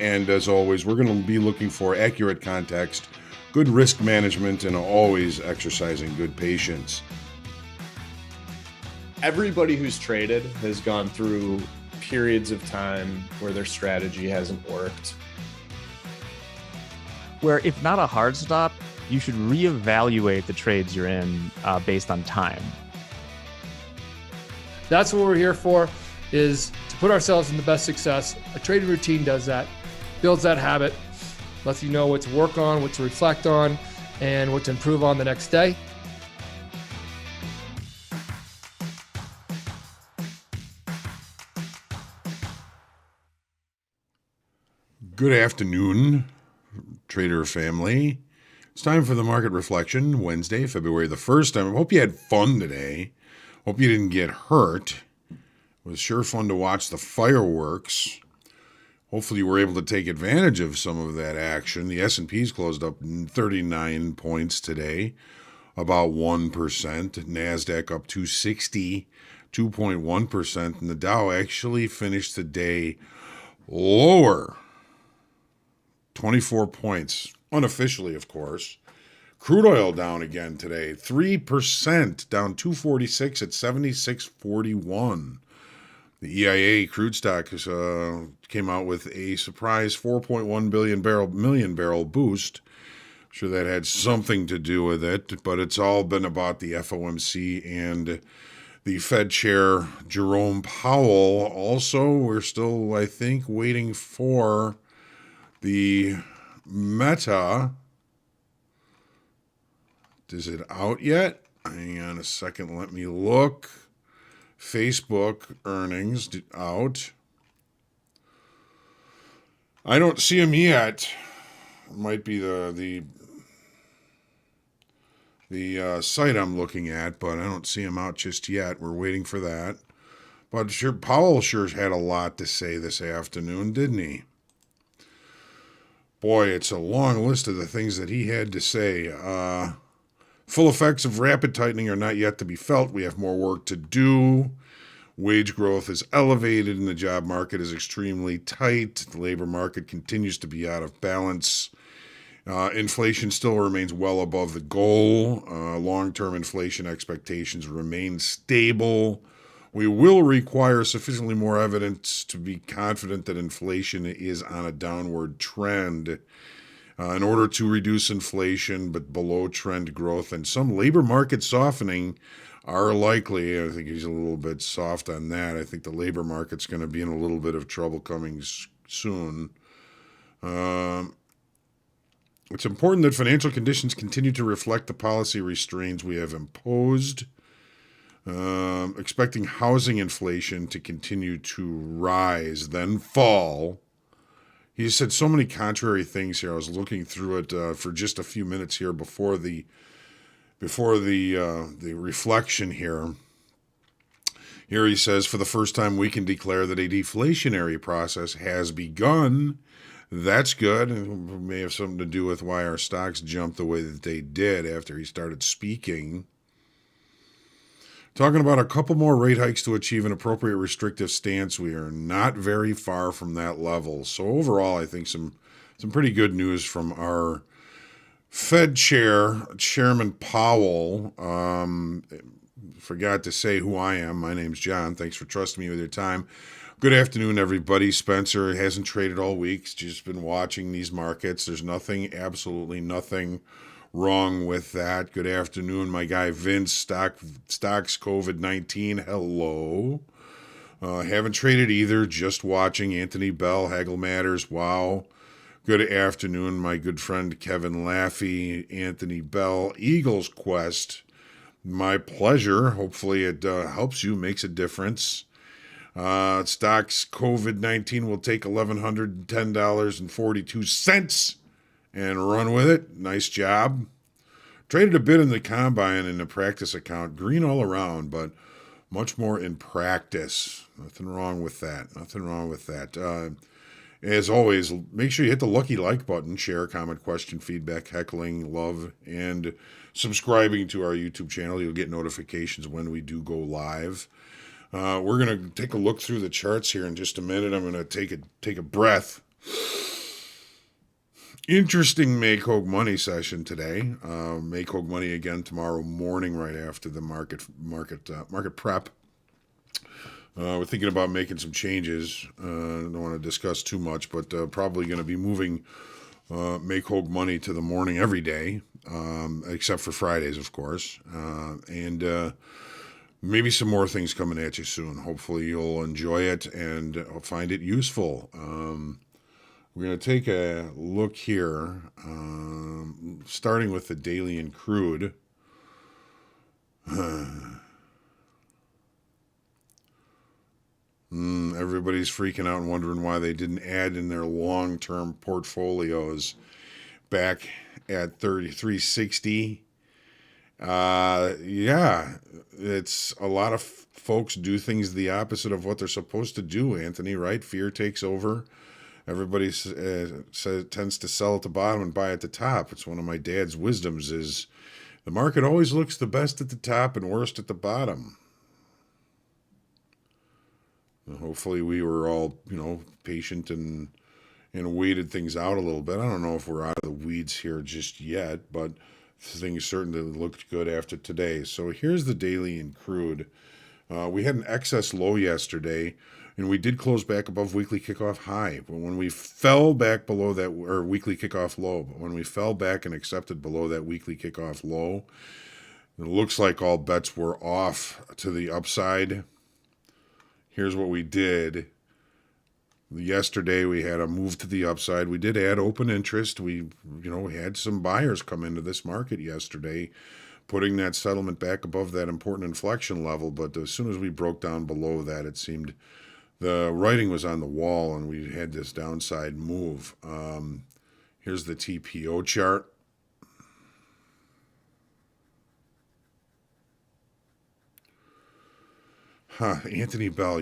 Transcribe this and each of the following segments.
And as always, we're going to be looking for accurate context, good risk management, and always exercising good patience. Everybody who's traded has gone through periods of time where their strategy hasn't worked. Where if not a hard stop, you should reevaluate the trades you're in based on time. That's what we're here for, is to put ourselves in the best success. A trading routine does that, builds that habit, lets you know what to work on, what to reflect on, and what to improve on the next day. Good afternoon, trader family. It's time for the market reflection, Wednesday, February the 1st. I hope you had fun today. Hope you didn't get hurt. It was sure fun to watch the fireworks. Hopefully you were able to take advantage of some of that action. The S&P's closed up 39 points today, about 1%. NASDAQ up 260, 2.1%. And the Dow actually finished the day lower, 24 points, unofficially, of course. Crude oil down again today, 3%, down 246 at 76.41. The EIA crude stock came out with a surprise 4.1 million barrel boost. I'm sure that had something to do with it, but it's all been about the FOMC and the Fed Chair Jerome Powell. Also, we're still, I think, waiting for the Meta. Is it out yet? Hang on a second. Let me look. Facebook earnings out. I don't see them yet. It might be the site I'm looking at, but I don't see them out just yet. We're waiting for that. But sure, Powell sure had a lot to say this afternoon, didn't he? Boy, it's a long list of the things that he had to say. Full effects of rapid tightening are not yet to be felt. We have more work to do. Wage growth is elevated and the job market is extremely tight. The labor market continues to be out of balance. Inflation still remains well above the goal. Long-term inflation expectations remain stable. We will require sufficiently more evidence to be confident that inflation is on a downward trend. In order to reduce inflation, but below trend growth and some labor market softening are likely. I think he's a little bit soft on that. I think the labor market's going to be in a little bit of trouble coming soon. It's important that financial conditions continue to reflect the policy restraints we have imposed. Expecting housing inflation to continue to rise, then fall. He said so many contrary things here. I was looking through it for just a few minutes here before the reflection here. Here he says, for the first time, we can declare that a deflationary process has begun. That's good. It may have something to do with why our stocks jumped the way that they did after he started speaking. Talking about a couple more rate hikes to achieve an appropriate restrictive stance. We are not very far from that level. So overall, I think some pretty good news from our Fed Chair, Chairman Powell. Forgot to say who I am. My name's John. Thanks for trusting me with your time. Good afternoon, everybody. Spencer hasn't traded all week. He's just been watching these markets. There's nothing, absolutely nothing wrong with that. Good afternoon, my guy Vince, Stocks COVID-19. Hello. Haven't traded either, just watching. Anthony Bell, Haggle Matters. Wow. Good afternoon, my good friend Kevin Laffey, Anthony Bell, Eagles Quest. My pleasure. Hopefully it helps you, makes a difference. Stocks COVID-19 will take $1,110.42 and run with it. Nice job. Traded a bit in the combine and the practice account. Green all around, but much more in practice. Nothing wrong with that. Nothing wrong with that. As always, make sure you hit the lucky like button, share, comment, question, feedback, heckling, love, and subscribing to our YouTube channel. You'll get notifications when we do go live. We're going to take a look through the charts here in just a minute. I'm going to take a breath. Interesting Make Hogue Money session today. Make Hogue Money again tomorrow morning, right after the market prep. We're thinking about making some changes. Don't want to discuss too much, but probably going to be moving Make Hogue Money to the morning every day, except for Fridays, of course. And maybe some more things coming at you soon. Hopefully you'll enjoy it and find it useful. We're going to take a look here, starting with the daily and crude. Everybody's freaking out and wondering why they didn't add in their long-term portfolios back at 3360. Yeah, it's a lot of folks do things the opposite of what they're supposed to do, Anthony, right? Fear takes over. Everybody tends to sell at the bottom and buy at the top. It's one of my dad's wisdoms is the market always looks the best at the top and worst at the bottom. And hopefully we were all, patient and waited things out a little bit. I don't know if we're out of the weeds here just yet, but things certainly looked good after today. So here's the daily in crude. We had an excess low yesterday, and we did close back above weekly kickoff high. But when we fell back below that, or weekly kickoff low, but when we fell back and accepted below that weekly kickoff low, it looks like all bets were off to the upside. Here's what we did. Yesterday we had a move to the upside. We did add open interest. We had some buyers come into this market yesterday, putting that settlement back above that important inflection level. But as soon as we broke down below that, it seemed the writing was on the wall and we had this downside move. Here's the TPO chart. Anthony Bell,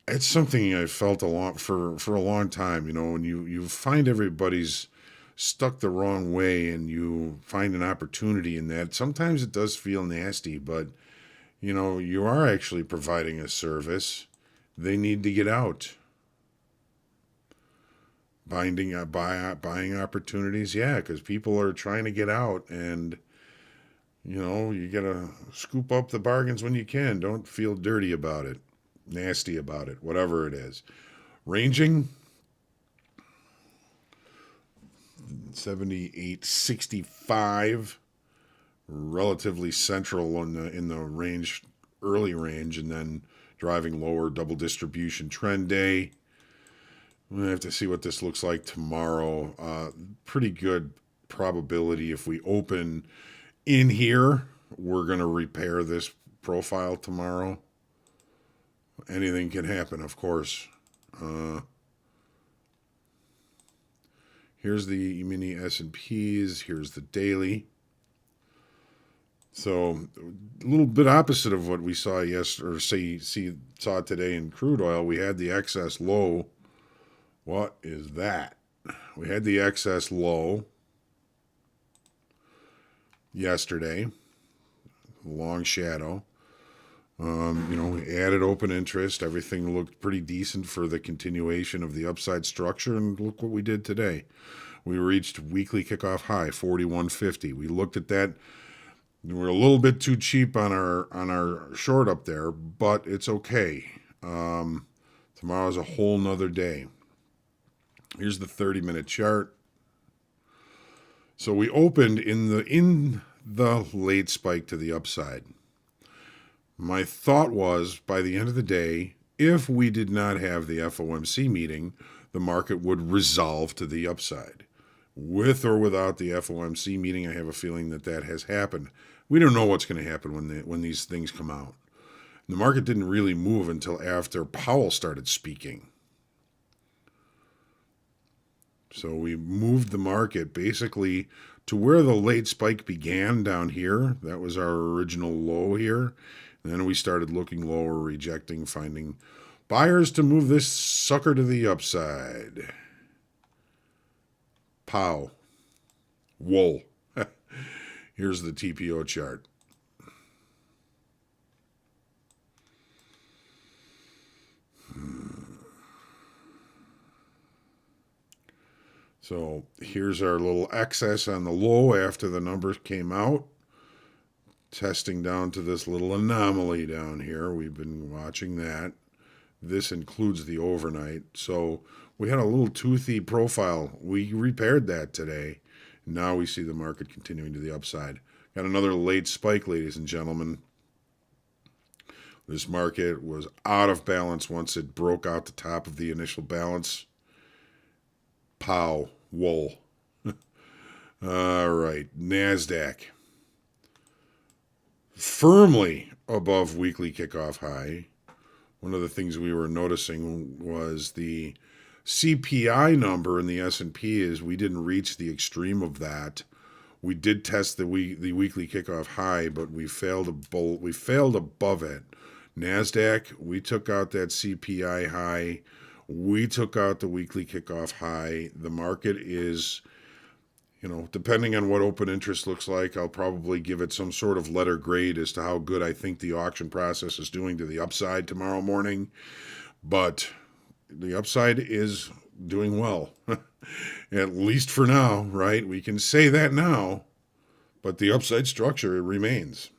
it's something I felt for a long time, when you find everybody's stuck the wrong way and you find an opportunity in that. Sometimes it does feel nasty, but you are actually providing a service. They need to get out. Buying opportunities, yeah, because people are trying to get out, and you gotta scoop up the bargains when you can. Don't feel dirty about it, nasty about it, whatever it is. Ranging 78.65, relatively central in the range, early range, and then driving lower. Double distribution trend day. We have to see what this looks like tomorrow. Pretty good probability if we open in here, we're going to repair this profile tomorrow. Anything can happen, of course. Here's the mini S&Ps. Here's the daily. So a little bit opposite of what we saw saw today in crude oil. We had the excess low. What is that? We had the excess low yesterday, long shadow. We added open interest. Everything looked pretty decent for the continuation of the upside structure, and look what we did today. We reached weekly kickoff high, 41.50. We looked at that. We're a little bit too cheap on our short up there, but it's okay. Tomorrow's a whole nother day. Here's the 30-minute chart. So we opened in the late spike to the upside. My thought was, by the end of the day, if we did not have the FOMC meeting, the market would resolve to the upside. With or without the FOMC meeting, I have a feeling that has happened. We don't know what's going to happen when these things come out. The market didn't really move until after Powell started speaking. So we moved the market basically to where the late spike began down here. That was our original low here. And then we started looking lower, rejecting, finding buyers to move this sucker to the upside. Pow. Wool. Here's the TPO chart. So here's our little excess on the low after the numbers came out. Testing down to this little anomaly down here. We've been watching that. This includes the overnight. So we had a little toothy profile. We repaired that today. Now we see the market continuing to the upside. Got another late spike, ladies and gentlemen. This market was out of balance once it broke out the top of the initial balance. Powell. All right, NASDAQ. Firmly above weekly kickoff high. One of the things we were noticing was the CPI number in the S&P is we didn't reach the extreme of that. We did test the weekly kickoff high, but we failed above it. NASDAQ, we took out that CPI high. We took out the weekly kickoff high. The market is, depending on what open interest looks like, I'll probably give it some sort of letter grade as to how good I think the auction process is doing to the upside tomorrow morning. But the upside is doing well, at least for now, right? We can say that now, but the upside structure remains.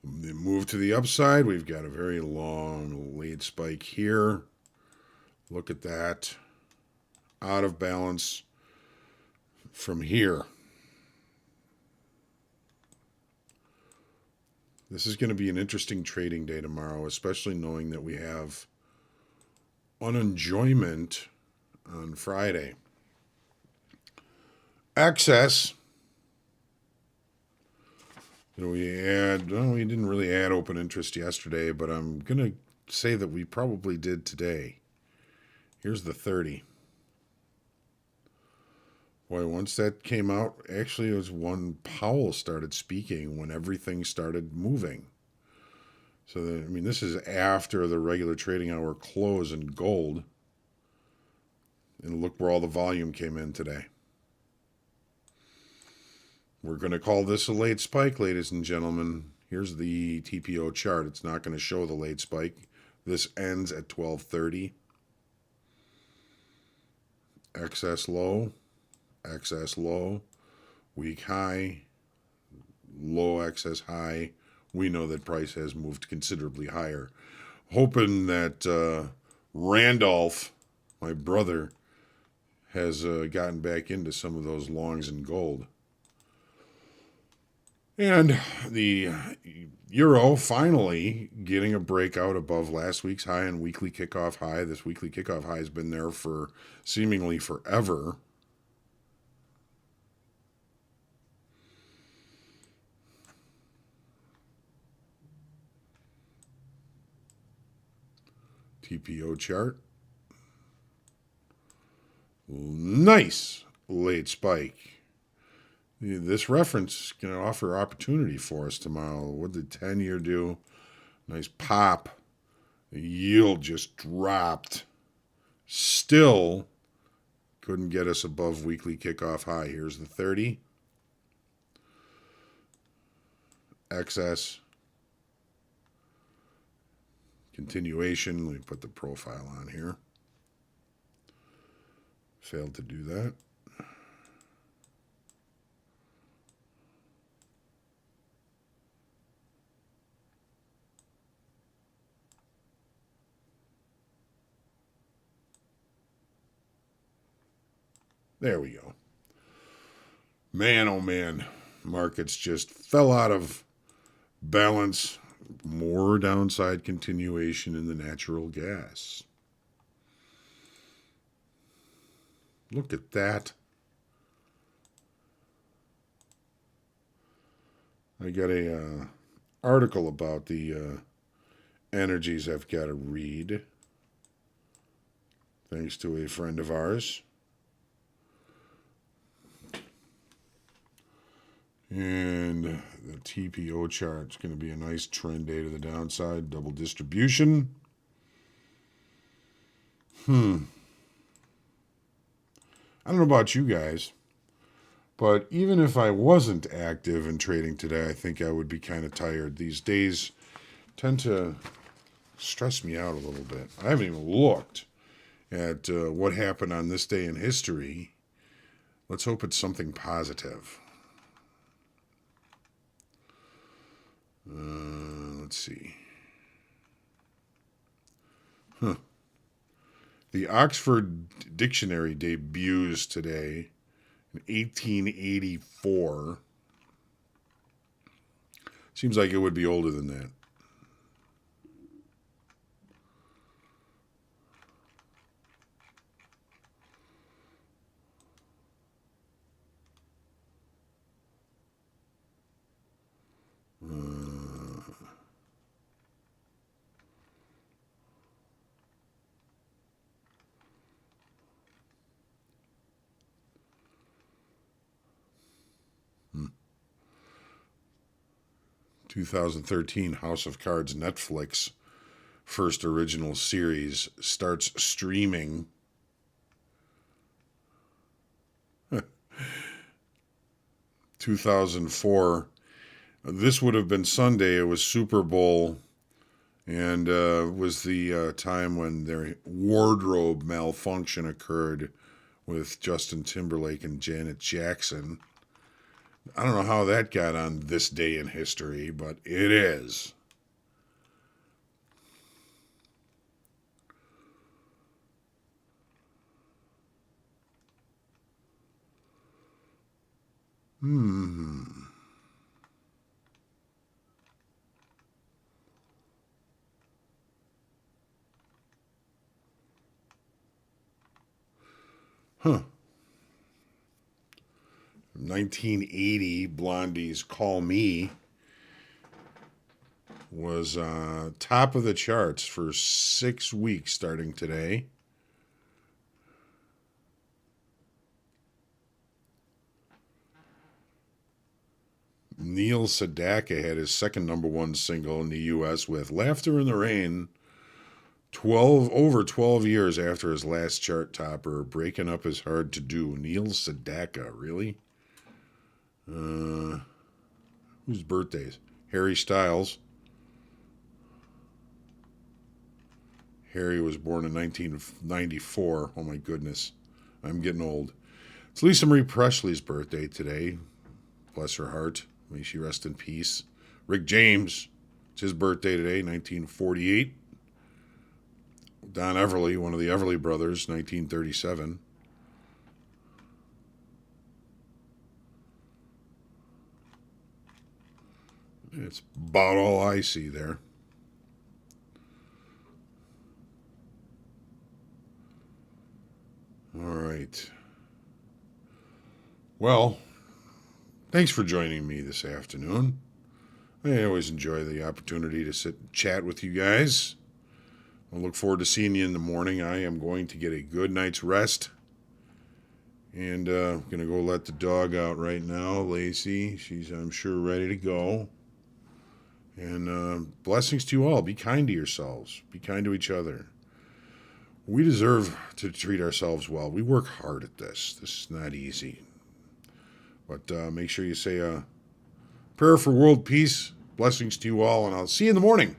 The move to the upside, we've got a very long lead spike here. Look at that. Out of balance from here. This is going to be an interesting trading day tomorrow, especially knowing that we have unenjoyment on Friday. Excess. We didn't really add open interest yesterday, but I'm going to say that we probably did today. Here's the 30. Boy, once that came out, actually it was when Powell started speaking, when everything started moving. So, this is after the regular trading hour close in gold. And look where all the volume came in today. We're going to call this a late spike, ladies and gentlemen. Here's the TPO chart. It's not going to show the late spike. This ends at 12:30. Excess low, weak high, low excess high. We know that price has moved considerably higher. Hoping that Randolph, my brother, has gotten back into some of those longs in gold. And the euro finally getting a breakout above last week's high and weekly kickoff high. This weekly kickoff high has been there for seemingly forever. TPO chart. Nice late spike. This reference is going to offer opportunity for us tomorrow. What did 10-year do? Nice pop. The yield just dropped. Still couldn't get us above weekly kickoff high. Here's the 30. Excess. Continuation. Let me put the profile on here. Failed to do that. There we go. Man, oh man, markets just fell out of balance. More downside continuation in the natural gas. Look at that. I got a article about the energies I've got to read. Thanks to a friend of ours. And the TPO chart is going to be a nice trend day to the downside. Double distribution. I don't know about you guys, but even if I wasn't active in trading today, I think I would be kind of tired. These days tend to stress me out a little bit. I haven't even looked at what happened on this day in history, let's hope it's something positive. Let's see. The Oxford Dictionary debuts today in 1884. Seems like it would be older than that. Uh, 2013 House of Cards Netflix first original series starts streaming. 2004. This would have been Sunday. It was Super Bowl, and was the time when their wardrobe malfunction occurred with Justin Timberlake and Janet Jackson. I don't know how that got on this day in history, but it is. Huh. 1980, Blondie's Call Me was top of the charts for 6 weeks starting today. Neil Sedaka had his second number one single in the U.S. with Laughter in the Rain over 12 years after his last chart topper. Breaking Up Is Hard to Do. Neil Sedaka, really? Whose birthdays? Harry Styles. Harry was born in 1994. Oh my goodness. I'm getting old. It's Lisa Marie Presley's birthday today. Bless her heart. May she rest in peace. Rick James. It's his birthday today, 1948. Don Everly, one of the Everly brothers, 1937. It's about all I see there. All right. Well, thanks for joining me this afternoon. I always enjoy the opportunity to sit and chat with you guys. I look forward to seeing you in the morning. I am going to get a good night's rest. And I'm going to go let the dog out right now, Lacey. She's, I'm sure, ready to go. And blessings to you all. Be kind to yourselves. Be kind to each other. We deserve to treat ourselves well. We work hard at this. This is not easy. But make sure you say a prayer for world peace. Blessings to you all, and I'll see you in the morning.